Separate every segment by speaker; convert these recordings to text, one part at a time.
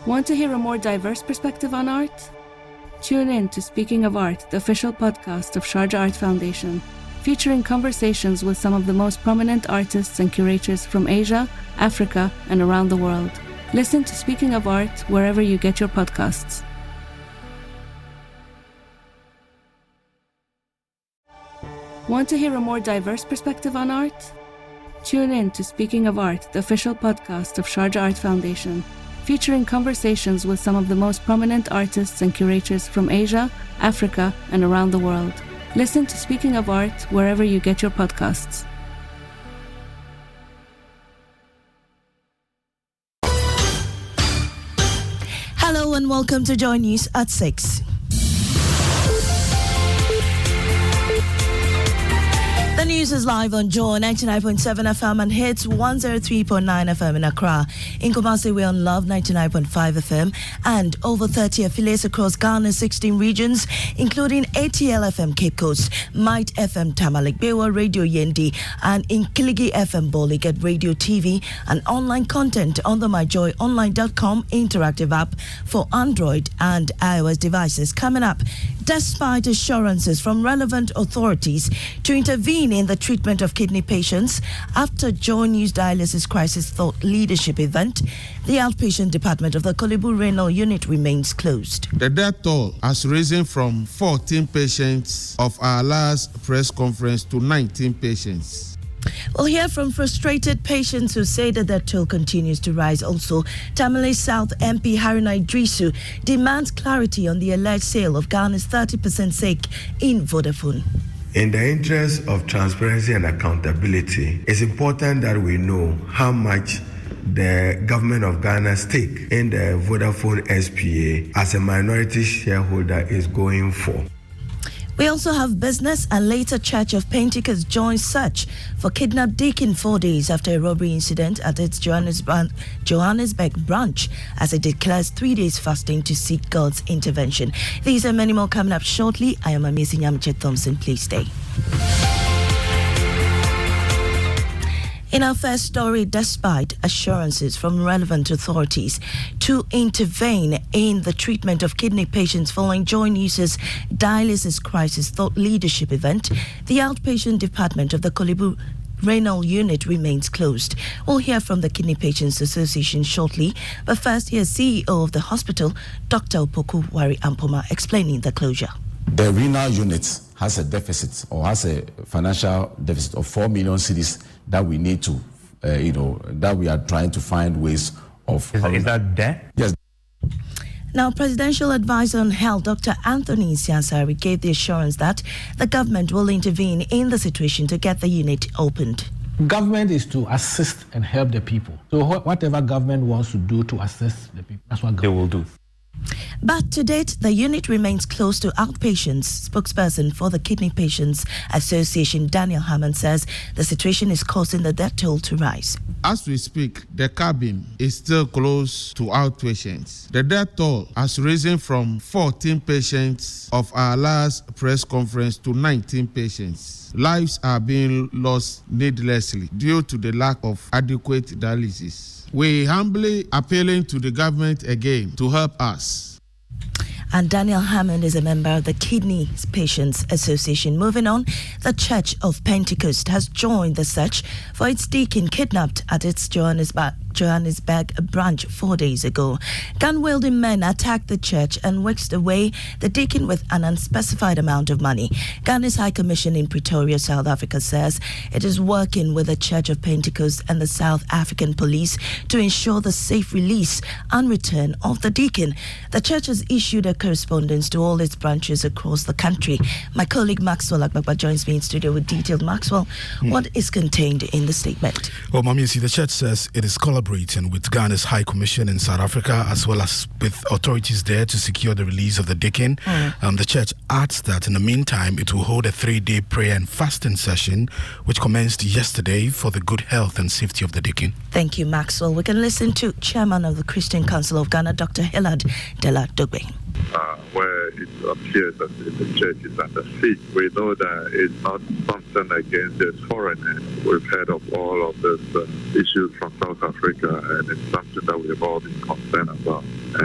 Speaker 1: Want to hear a more diverse perspective on art? Tune in to Speaking of Art, the official podcast of Sharjah Art Foundation, featuring conversations with some of the most prominent artists and curators from Asia, Africa, and around the world. Listen to Speaking of Art wherever you get your podcasts. Want to hear a more diverse perspective on art? Tune in to Speaking of Art, the official podcast of Sharjah Art Foundation, featuring conversations with some of the most prominent artists and curators from Asia, Africa, and around the world. Listen to Speaking of Art wherever you get your podcasts.
Speaker 2: Hello and welcome to Joy News at 6. The news is live on Joy 99.7 FM and hits 103.9 FM in Accra. In Kumasi, we're on Love 99.5 FM and over 30 affiliates across Ghana's 16 regions, including ATL FM Cape Coast, Might FM Tamale, Bewa Radio Yendi, and in Kiligi FM Boli. Get radio, TV, and online content on the myjoyonline.com interactive app for Android and iOS devices. Coming up, despite assurances from relevant authorities to intervene in the treatment of kidney patients after Joy News Dialysis Crisis Thought Leadership event, the outpatient department of the Kolibu Renal Unit remains closed.
Speaker 3: The death toll has risen from 14 patients of our last press conference to 19 patients.
Speaker 2: We'll hear from frustrated patients who say that their toll continues to rise. Also, Tamale South MP Haruna Idrisu demands clarity on the alleged sale of Ghana's 30% stake in Vodafone.
Speaker 4: In the interest of transparency and accountability, it's important that we know how much the government of Ghana's stake in the Vodafone SPA as a minority shareholder is going for.
Speaker 2: We also have business and later Church of Pentecost joins search for kidnapped deacon 4 days after a robbery incident at its Johannesburg branch as it declares 3 days fasting to seek God's intervention. These and many more coming up shortly. I am Amazing Yamche Thompson. Please stay. In our first story, despite assurances from relevant authorities to intervene in the treatment of kidney patients following Joy News' Dialysis Crisis Thought Leadership event, the outpatient department of the Kolibu Renal Unit remains closed. We'll hear from the Kidney Patients Association shortly, but first here's CEO of the hospital, Dr. Opoku Wari Ampoma, explaining the closure.
Speaker 5: The renal unit has a deficit or has a financial deficit of 4 million cedis that we need to, that we are trying to find ways of.
Speaker 6: Is that there?
Speaker 5: Yes.
Speaker 2: Now, Presidential Advisor on Health, Dr. Anthony Siansari, gave the assurance that the government will intervene in the situation to get the unit opened.
Speaker 7: Government is to assist and help the people. So whatever government wants to do to assist the people, that's what government
Speaker 6: will do.
Speaker 2: But to date, the unit remains closed to outpatients. Spokesperson for the Kidney Patients Association, Daniel Hammond, says the situation is causing the death toll to rise.
Speaker 3: As we speak, the cabin is still closed to outpatients. The death toll has risen from 14 patients of our last press conference to 19 patients. Lives are being lost needlessly due to the lack of adequate dialysis. We humbly appealing to the government again to help us.
Speaker 2: And Daniel Hammond is a member of the Kidney Patients Association. Moving on, the Church of Pentecost has joined the search for its deacon kidnapped at its Johannesburg branch 4 days ago. Gun-wielding men attacked the church and whisked away the deacon with an unspecified amount of money. Ghana's High Commission in Pretoria, South Africa, says it is working with the Church of Pentecost and the South African police to ensure the safe release and return of the deacon. The church has issued a correspondence to all its branches across the country. My colleague Maxwell Agbagba joins me in studio with detailed. Maxwell, what is contained in the statement?
Speaker 8: Well, Mami, the church says it is collaborating with Ghana's High Commission in South Africa as well as with authorities there to secure the release of the deacon. The church adds that in the meantime it will hold a 3-day prayer and fasting session which commenced yesterday for the good health and safety of the deacon.
Speaker 2: Thank you, Maxwell. We can listen to Chairman of the Christian Council of Ghana, Dr. Hillard Dela Dogbe.
Speaker 9: Where it appears that the church is under siege. We know that it's not something against the foreigners. We've heard of all of this issues from South Africa, and it's something that we've all been concerned about.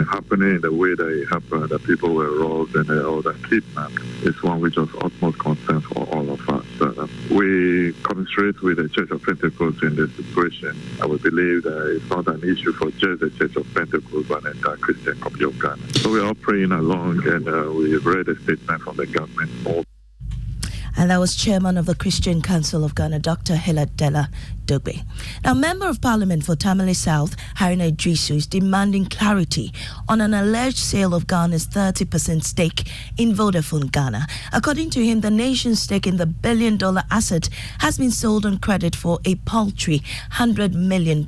Speaker 9: happening in the way that it happened, that people were robbed and all that kidnapped, is one which is utmost concern for all of us. We commiserate with the Church of Pentecost in this situation. I would believe that it's not an issue for just the Church of Pentecost, but the entire Christian community of Ghana. So we are all praying along, and we read a statement from the government.
Speaker 2: And that was Chairman of the Christian Council of Ghana, Dr. Hiladela Dogbe. Now, Member of Parliament for Tamale South, Haruna Idrisu, is demanding clarity on an alleged sale of Ghana's 30% stake in Vodafone Ghana. According to him, the nation's stake in the billion-dollar asset has been sold on credit for a paltry $100 million.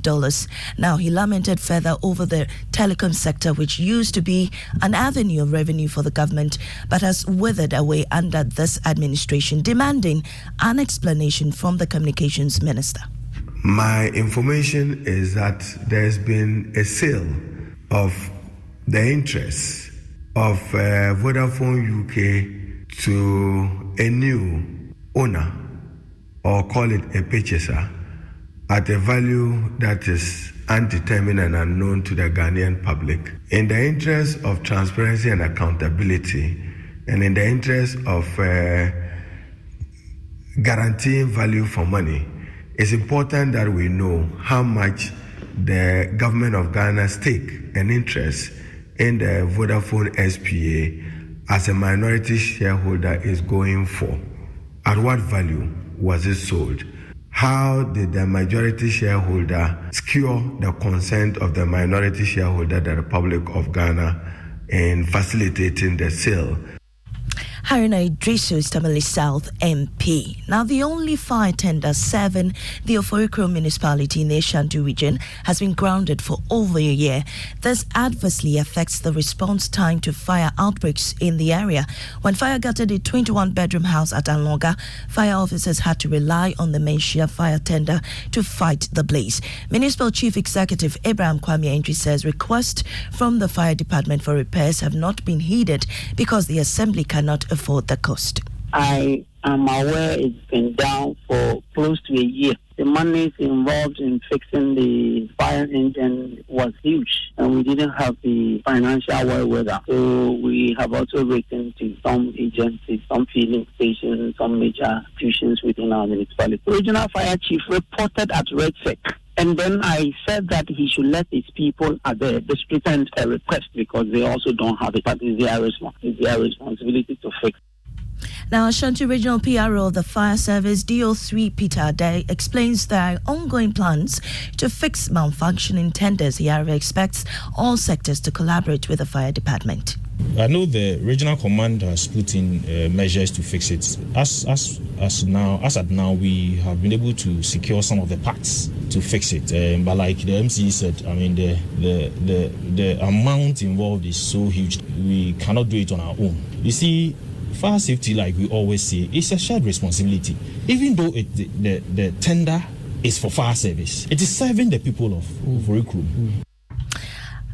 Speaker 2: Now, he lamented further over the telecom sector, which used to be an avenue of revenue for the government, but has withered away under this administration, demanding an explanation from the communications minister.
Speaker 4: My information is that there's been a sale of the interest of Vodafone UK to a new owner, or call it a purchaser, at a value that is undetermined and unknown to the Ghanaian public. In the interest of transparency and accountability, and in the interest of guaranteeing value for money, it's important that we know how much the government of Ghana stake and interest in the Vodafone SPA as a minority shareholder is going for. At what value was it sold? How did the majority shareholder secure the consent of the minority shareholder, the Republic of Ghana, in facilitating the sale?
Speaker 2: Haruna Idrisu is Tamale South MP. Now, the only fire tender serving the Oforikro municipality in the Ashanti region has been grounded for over a year. This adversely affects the response time to fire outbreaks in the area. When fire gutted a 21-bedroom house at Anloga, fire officers had to rely on the Menchia fire tender to fight the blaze. Municipal Chief Executive Abraham Kwame Entry says requests from the fire department for repairs have not been heeded because the assembly cannot afford the cost.
Speaker 6: I am aware it's been down for close to a year. The money involved in fixing the fire engine was huge, and we didn't have the financial wherewithal. So we have also written to some agencies, some filling stations, some major institutions within our municipality. The regional fire chief reported at Red Sec. And then I said that he should let his people at the district send a request because they also don't have it, but it's their responsibility to fix.
Speaker 2: Now, Ashanti Regional PRO of the Fire Service, DO3 Peter Ade, explains their ongoing plans to fix malfunctioning tenders. He however expects all sectors to collaborate with the fire department.
Speaker 10: I know the regional command has put in measures to fix it. As at now, we have been able to secure some of the parts to fix it. But like the MC said, I mean, the amount involved is so huge. We cannot do it on our own. You see, fire safety, like we always say, is a shared responsibility. Even though the tender is for fire service, it is serving the people of Orikrum.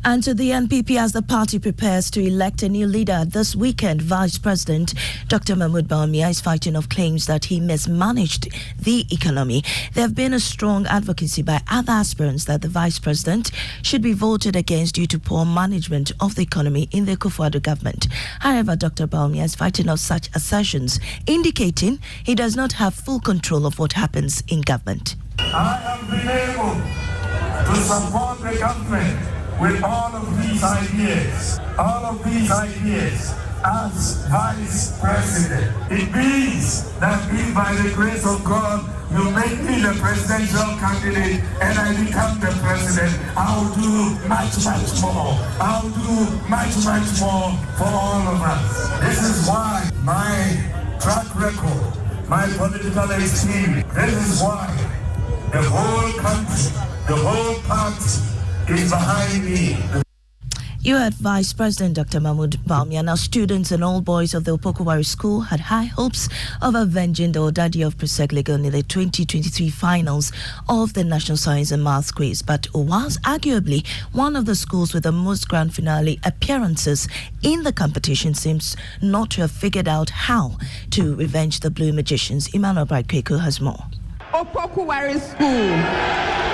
Speaker 2: And to the NPP, as the party prepares to elect a new leader this weekend, Vice President Dr. Mahmoud Bawumia is fighting off claims that he mismanaged the economy. There have been a strong advocacy by other aspirants that the Vice President should be voted against due to poor management of the economy in the Akufo-Addo government. However, Dr. Bawumia is fighting off such assertions, indicating he does not have full control of what happens in government.
Speaker 11: I have been able to support the government with all of these ideas as Vice President. It means that if by the grace of God you make me the presidential candidate and I become the president, I'll do much more. I'll do much more for all of us. This is why my track record, my political experience, this is why the whole country, the whole party is behind me.
Speaker 2: You heard Vice President Dr. Mahmoud Bawumia. Now, students and all boys of the Opokuwari School had high hopes of avenging the Odadi of Presec Legon in the 2023 finals of the National Science and Math Quiz. But whilst arguably one of the schools with the most grand finale appearances in the competition seems not to have figured out how to revenge the Blue Magicians, Emmanuel Bright-Kweku has more.
Speaker 12: Opokuwari School.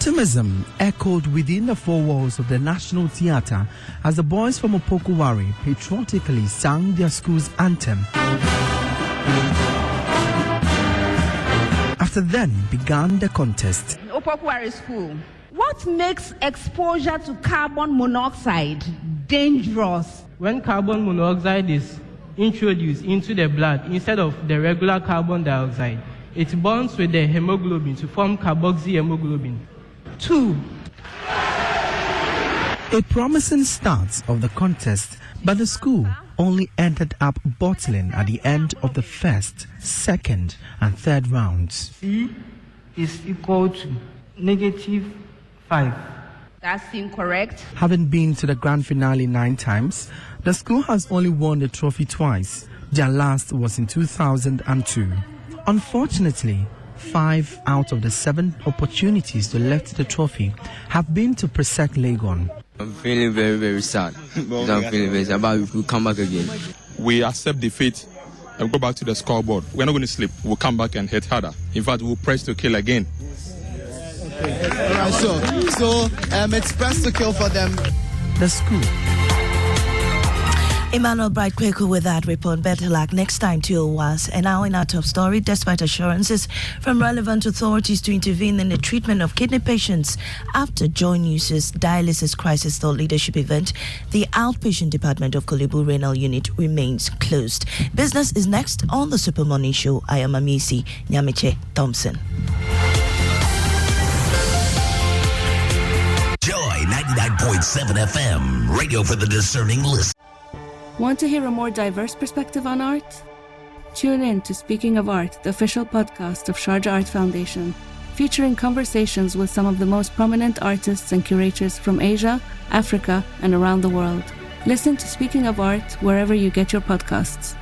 Speaker 12: Optimism echoed within the four walls of the National Theatre as the boys from Opokuwari patriotically sang their school's anthem. After then began the contest.
Speaker 13: Opokuwari School. What makes exposure to carbon monoxide dangerous?
Speaker 14: When carbon monoxide is introduced into the blood instead of the regular carbon dioxide, it bonds with the hemoglobin to form carboxyhemoglobin. 2.
Speaker 12: A promising start of the contest, but the school only ended up bottling at the end of the first, second, and third rounds.
Speaker 14: C is equal to -5.
Speaker 13: That's incorrect.
Speaker 12: Having been to the grand finale 9 times, the school has only won the trophy twice. Their last was in 2002. Unfortunately, 5 out of the 7 opportunities to lift the trophy have been to Presec Legon.
Speaker 15: I'm feeling very, very sad. I'm feeling very sad, but we'll come back again.
Speaker 16: We accept defeat and go back to the scoreboard. We're not going to sleep. We'll come back and hit harder. In fact, we'll press to kill again.
Speaker 17: All right, so it's press to kill for them.
Speaker 12: The school.
Speaker 2: Emmanuel Bright Kweku with that report. Better luck next time to us. And now in our top story, despite assurances from relevant authorities to intervene in the treatment of kidney patients after Joy News' dialysis crisis thought leadership event, the outpatient department of Kolebu Renal Unit remains closed. Business is next on the Super Morning Show. I am Amisi Nyamiche Thompson.
Speaker 18: Joy 99.7 FM, radio for the discerning listener.
Speaker 1: Want to hear a more diverse perspective on art? Tune in to Speaking of Art, the official podcast of Sharjah Art Foundation, featuring conversations with some of the most prominent artists and curators from Asia, Africa, and around the world. Listen to Speaking of Art wherever you get your podcasts.